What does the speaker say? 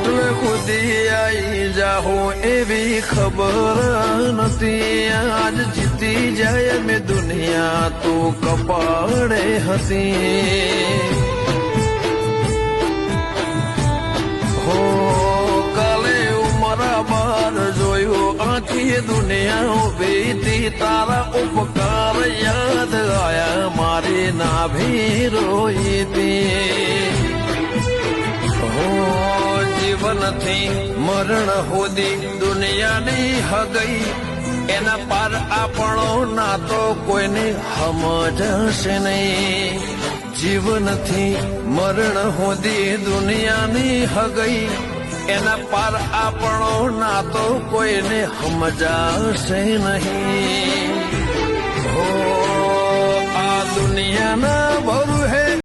એટલે ખુદી આઈ જાહું એવી ખબર નથી. આજ જીતી જાય મેં દુનિયા તું કપાળે હતી. હો કાલે ઉમરા બાર જોયું આખી દુનિયા ઉભી તારા ઉપકાર યાદ આયા મારી નાભી રોઈ હતી. જીવનથી મરણ સુધી દુનિયાની હગઈ એના પાર આપણો નાતો કોઈને સમજશે નહીં. જીવનથી મરણ સુધી દુનિયાની હગઈ એના પાર આપણો નાતો કોઈને સમજાશે નહીં. હો આ દુનિયાના બહુ